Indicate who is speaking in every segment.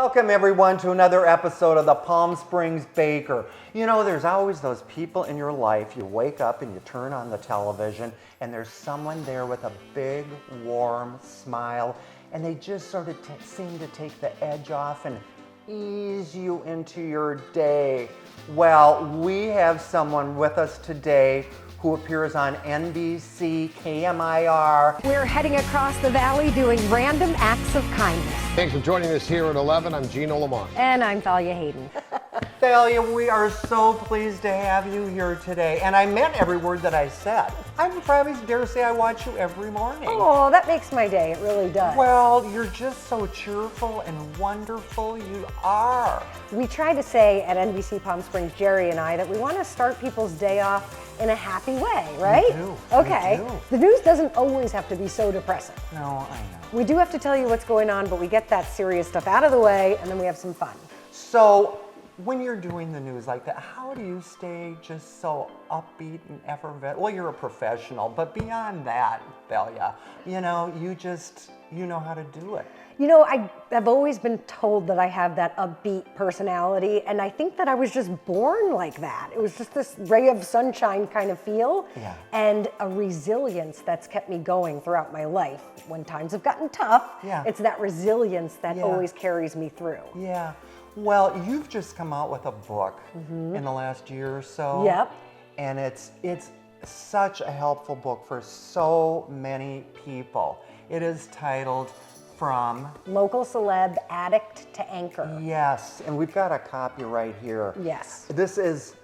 Speaker 1: Welcome everyone to another episode of the Palm Springs Baker. You know, there's always those people in your life, you wake up and you turn on the television and there's someone there with a big, warm smile and they just sort of seem to take the edge off and ease you into your day. Well, we have someone with us today who appears on NBC, KMIR.
Speaker 2: We're heading across the valley doing random acts of kindness.
Speaker 3: Thanks for joining us here at 11. I'm Gino Lamont.
Speaker 2: And I'm Thalia Hayden.
Speaker 1: Thalia, we are so pleased to have you here today. And I meant every word that I said. I probably dare say I watch you every morning.
Speaker 2: Oh, that makes my day. It really does.
Speaker 1: Well, you're just so cheerful and wonderful. You are.
Speaker 2: We try to say at NBC Palm Springs, Jerry and I, that we want to start people's day off in a happy way, right?
Speaker 1: We do.
Speaker 2: Okay.
Speaker 1: We do.
Speaker 2: The news doesn't always have to be so depressing.
Speaker 1: No, I know.
Speaker 2: We do have to tell you what's going on, but we get that serious stuff out of the way and then we have some fun.
Speaker 1: So, when you're doing the news like that, how do you stay just so upbeat and effervescent? Well, you're a professional, but beyond that, Thalia, you know, you know how to do it.
Speaker 2: You know, I've always been told that I have that upbeat personality, and I think that I was just born like that. It was just this ray of sunshine kind of feel, and a resilience that's kept me going throughout my life. When times have gotten tough, it's that resilience that always carries me through.
Speaker 1: Yeah. Well, you've just come out with a book in the last year or so.
Speaker 2: Yep.
Speaker 1: And it's such a helpful book for so many people. It is titled From
Speaker 2: Local Celeb Addict to Anchor.
Speaker 1: Yes, and we've got a copy right here.
Speaker 2: Yes.
Speaker 1: This is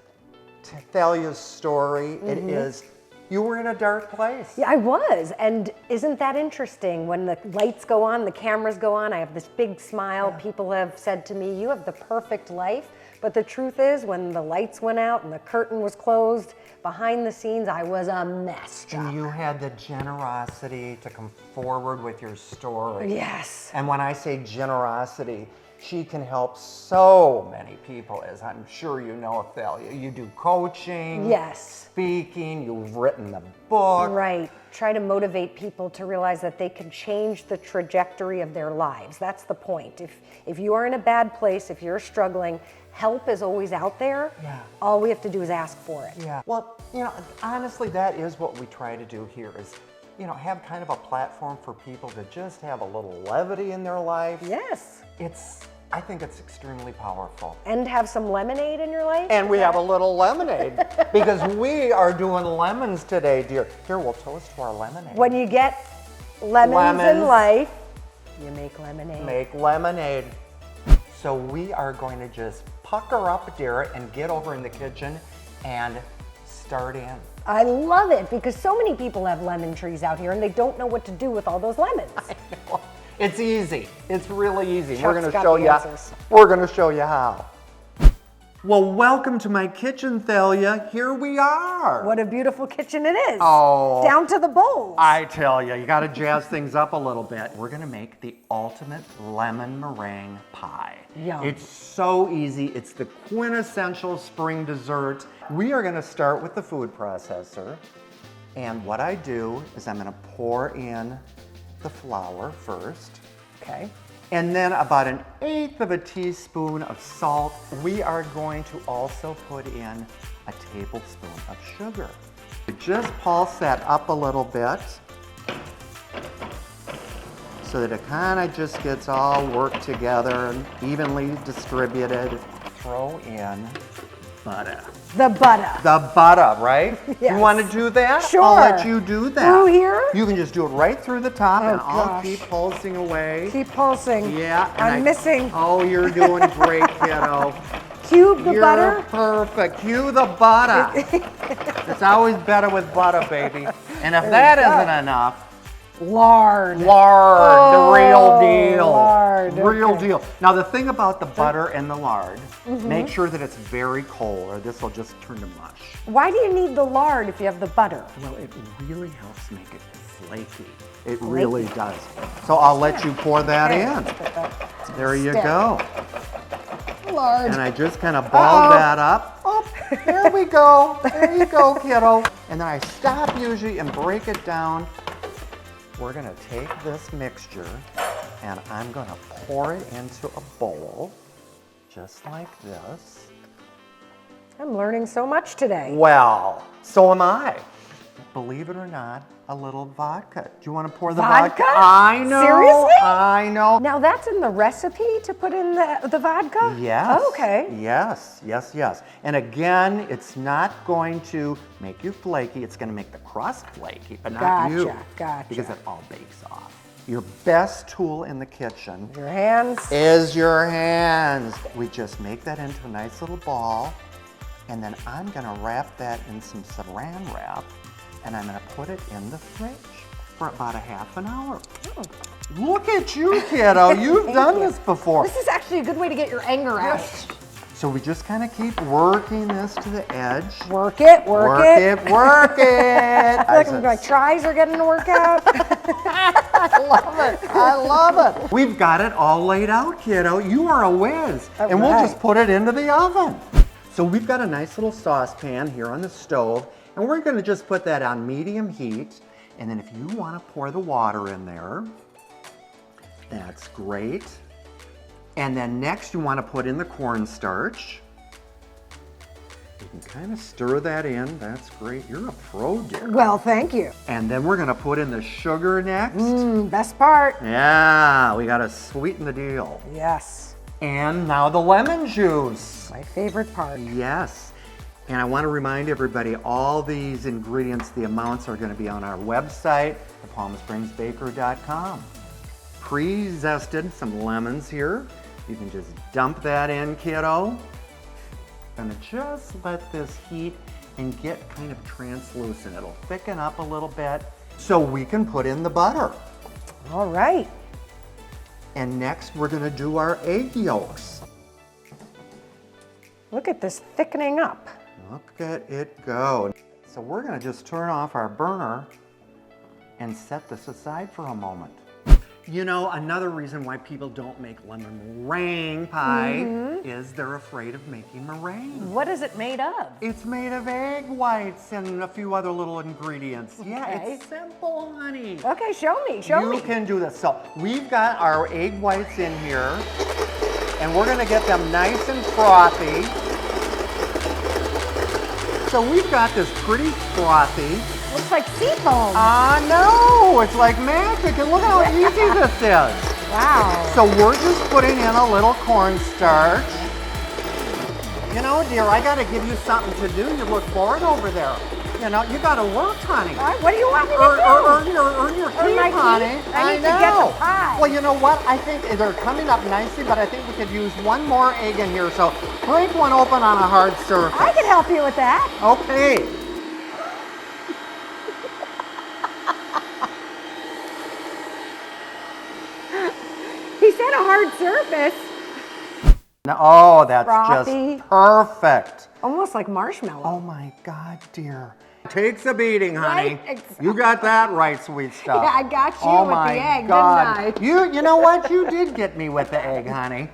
Speaker 1: Thalia's story. It is, you were in a dark place.
Speaker 2: Yeah, I was, and isn't that interesting? When the lights go on, the cameras go on, I have this big smile. People have said to me, you have the perfect life. But the truth is, when the lights went out and the curtain was closed, behind the scenes, I was a mess.
Speaker 1: And you had the generosity to come forward with your story.
Speaker 2: Yes.
Speaker 1: And when I say generosity, she can help so many people, as I'm sure you know, Thalia. You do coaching, speaking, you've written the book.
Speaker 2: Right. Try to motivate people to realize that they can change the trajectory of their lives. That's the point. If you are in a bad place, if you're struggling, help is always out there.
Speaker 1: Yeah.
Speaker 2: All we have to do is ask for it.
Speaker 1: Yeah. Well, you know, honestly, that is what we try to do here is, you know, have kind of a platform for people to just have a little levity in their life.
Speaker 2: Yes.
Speaker 1: I think it's extremely powerful.
Speaker 2: And have some lemonade in your life?
Speaker 1: And we have a little lemonade because we are doing lemons today, dear. Here, we'll toast to our lemonade.
Speaker 2: When you get lemons in life, you make lemonade.
Speaker 1: Make lemonade. So we are going to just pucker up, dear, and get over in the kitchen and start in.
Speaker 2: I love it because so many people have lemon trees out here and they don't know what to do with all those lemons.
Speaker 1: I know. It's easy. It's really easy.
Speaker 2: Chuck's
Speaker 1: We're going to
Speaker 2: got
Speaker 1: show
Speaker 2: the
Speaker 1: you.
Speaker 2: answers.
Speaker 1: We're going to show you how. Well, welcome to my kitchen, Thalia. Here we are.
Speaker 2: What a beautiful kitchen it is.
Speaker 1: Oh.
Speaker 2: Down to the bowls.
Speaker 1: I tell you got to jazz things up a little bit. We're going to make the ultimate lemon meringue pie.
Speaker 2: Yum.
Speaker 1: It's so easy. It's the quintessential spring dessert. We are going to start with the food processor. And what I do is I'm going to pour in the flour first.
Speaker 2: Okay.
Speaker 1: And then about 1/8 of a teaspoon of salt. We are going to also put in a tablespoon of sugar. Just pulse that up a little bit so that it kind of just gets all worked together and evenly distributed. Throw in butter.
Speaker 2: The butter.
Speaker 1: The butter, right?
Speaker 2: Yes.
Speaker 1: You want to do that?
Speaker 2: Sure.
Speaker 1: I'll let you do that.
Speaker 2: Through here?
Speaker 1: You can just do it right through the top and I'll
Speaker 2: gosh.
Speaker 1: keep pulsing away.
Speaker 2: Keep pulsing.
Speaker 1: Yeah. and
Speaker 2: I'm missing.
Speaker 1: Oh, you're doing great, kiddo.
Speaker 2: Cube the
Speaker 1: You're
Speaker 2: butter.
Speaker 1: perfect. Cue the butter. It's always better with butter, baby. And if that isn't enough,
Speaker 2: Lard.
Speaker 1: lard, the real deal.
Speaker 2: Lard,
Speaker 1: Real
Speaker 2: okay.
Speaker 1: deal. Now the thing about the butter and the lard, make sure that it's very cold or this will just turn to mush.
Speaker 2: Why do you need the lard if you have the butter?
Speaker 1: Well, it really helps make it flaky. It really does. So I'll let you pour that in. There you go.
Speaker 2: Lard.
Speaker 1: And I just kind of ball that up. Oh, there we go. There you go, kiddo. And then I stop usually and break it down. We're gonna take this mixture And I'm gonna pour it into a bowl, just like this.
Speaker 2: I'm learning so much today.
Speaker 1: Well, so am I. Believe it or not, a little vodka. Do you want to pour the vodka? I know.
Speaker 2: Seriously?
Speaker 1: I know.
Speaker 2: Now that's in the recipe to put in the vodka?
Speaker 1: Yes.
Speaker 2: Oh, okay.
Speaker 1: Yes, yes, yes. And again, it's not going to make you flaky. It's going to make the crust flaky, but not you.
Speaker 2: Gotcha.
Speaker 1: Because it all bakes off. Your best tool in the kitchen
Speaker 2: Your hands.
Speaker 1: is your hands. We just make that into a nice little ball, and then I'm going to wrap that in some saran wrap, and I'm going to put it in the fridge for about a half an hour.
Speaker 2: Oh.
Speaker 1: Look at you, kiddo. You've done this before.
Speaker 2: This is actually a good way to get your anger out.
Speaker 1: So we just kind of keep working this to the edge.
Speaker 2: Work it, work it.
Speaker 1: Work it.
Speaker 2: I feel like my tries are getting to work out.
Speaker 1: I love it. I love it. We've got it all laid out, kiddo. You are a whiz.
Speaker 2: All
Speaker 1: and we'll
Speaker 2: right.
Speaker 1: just put it into the oven. So we've got a nice little saucepan here on the stove, and we're going to just put that on medium heat. And then if you want to pour the water in there, that's great. And then next you want to put in the cornstarch. You can kind of stir that in. That's great. You're a pro, dear.
Speaker 2: Well, thank you.
Speaker 1: And then we're going to put in the sugar next.
Speaker 2: Best part.
Speaker 1: Yeah, we got to sweeten the deal.
Speaker 2: Yes.
Speaker 1: And now the lemon juice.
Speaker 2: My favorite part.
Speaker 1: Yes. And I want to remind everybody, all these ingredients, the amounts are going to be on our website, thepalmspringsbaker.com. Pre-zested, some lemons here. You can just dump that in, kiddo. Gonna just let this heat and get kind of translucent. It'll thicken up a little bit so we can put in the butter.
Speaker 2: All right.
Speaker 1: And next we're gonna do our egg yolks.
Speaker 2: Look at this thickening up.
Speaker 1: Look at it go. So we're gonna just turn off our burner and set this aside for a moment. You know, another reason why people don't make lemon meringue pie is they're afraid of making meringue.
Speaker 2: What is it made of?
Speaker 1: It's made of egg whites and a few other little ingredients. Yeah,
Speaker 2: Okay.
Speaker 1: it's simple, honey.
Speaker 2: Okay, show me, show me.
Speaker 1: You can do this. So we've got our egg whites in here, and we're gonna get them nice and frothy. So we've got this pretty frothy.
Speaker 2: Looks like sea foam.
Speaker 1: I know, it's like magic, and look how easy this is.
Speaker 2: Wow.
Speaker 1: So we're just putting in a little cornstarch. You know, dear, I gotta give you something to do. You look bored over there. You know, you gotta work, honey.
Speaker 2: What do you want me to do?
Speaker 1: Earn your
Speaker 2: Earn my
Speaker 1: keep, honey.
Speaker 2: keep? I need to get the pie.
Speaker 1: Well, you know what? I think they're coming up nicely, but I think we could use one more egg in here. So break one open on a hard surface.
Speaker 2: I can help you with that.
Speaker 1: Okay.
Speaker 2: He said a hard surface.
Speaker 1: Oh, that's
Speaker 2: Frothy.
Speaker 1: just perfect.
Speaker 2: Almost like marshmallow.
Speaker 1: Oh my God, dear. Takes a beating, honey.
Speaker 2: Right? Exactly.
Speaker 1: You got that right, sweet stuff.
Speaker 2: Yeah, I got you
Speaker 1: Oh
Speaker 2: with
Speaker 1: my
Speaker 2: the egg,
Speaker 1: God.
Speaker 2: didn't I?
Speaker 1: You know what? You did get me with the egg, honey.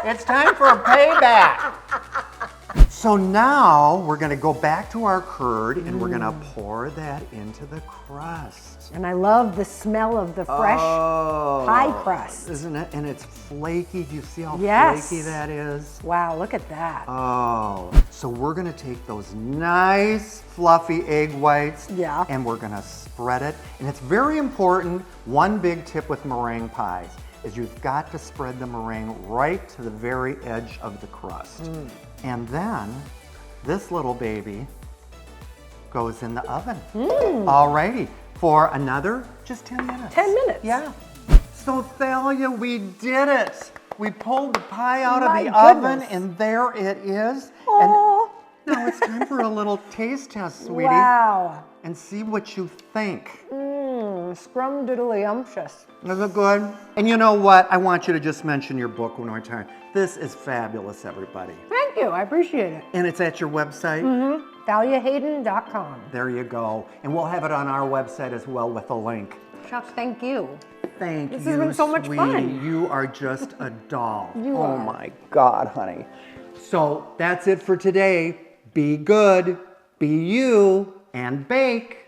Speaker 1: It's time for a payback. So now we're gonna go back to our curd and we're gonna pour that into the crust.
Speaker 2: And I love the smell of the fresh pie crust.
Speaker 1: Isn't it? And it's flaky. Do you see how
Speaker 2: Yes.
Speaker 1: flaky that is?
Speaker 2: Wow, look at that.
Speaker 1: Oh, so we're gonna take those nice fluffy egg whites and we're gonna spread it. And it's very important, one big tip with meringue pies is you've got to spread the meringue right to the very edge of the crust. And then this little baby goes in the oven. Alrighty, for another, just 10 minutes.
Speaker 2: 10 minutes?
Speaker 1: Yeah. So Thalia, we did it. We pulled the pie out of
Speaker 2: My
Speaker 1: the oven
Speaker 2: goodness.
Speaker 1: and there it is.
Speaker 2: Oh.
Speaker 1: And now it's time for a little taste test, sweetie.
Speaker 2: Wow.
Speaker 1: And see what you think.
Speaker 2: Scrumdiddlyumptious.
Speaker 1: Is it good? And you know what? I want you to just mention your book one more time. This is fabulous, everybody.
Speaker 2: Thank you, I appreciate it.
Speaker 1: And it's at your website?
Speaker 2: ThaliaHayden.com.
Speaker 1: There you go. And we'll have it on our website as well with a link.
Speaker 2: Chuck, thank you.
Speaker 1: Thank you,
Speaker 2: This has been so much
Speaker 1: sweetie.
Speaker 2: fun.
Speaker 1: You are just a doll.
Speaker 2: You
Speaker 1: oh
Speaker 2: are.
Speaker 1: my God, honey. So that's it for today. Be good, be you, and bake.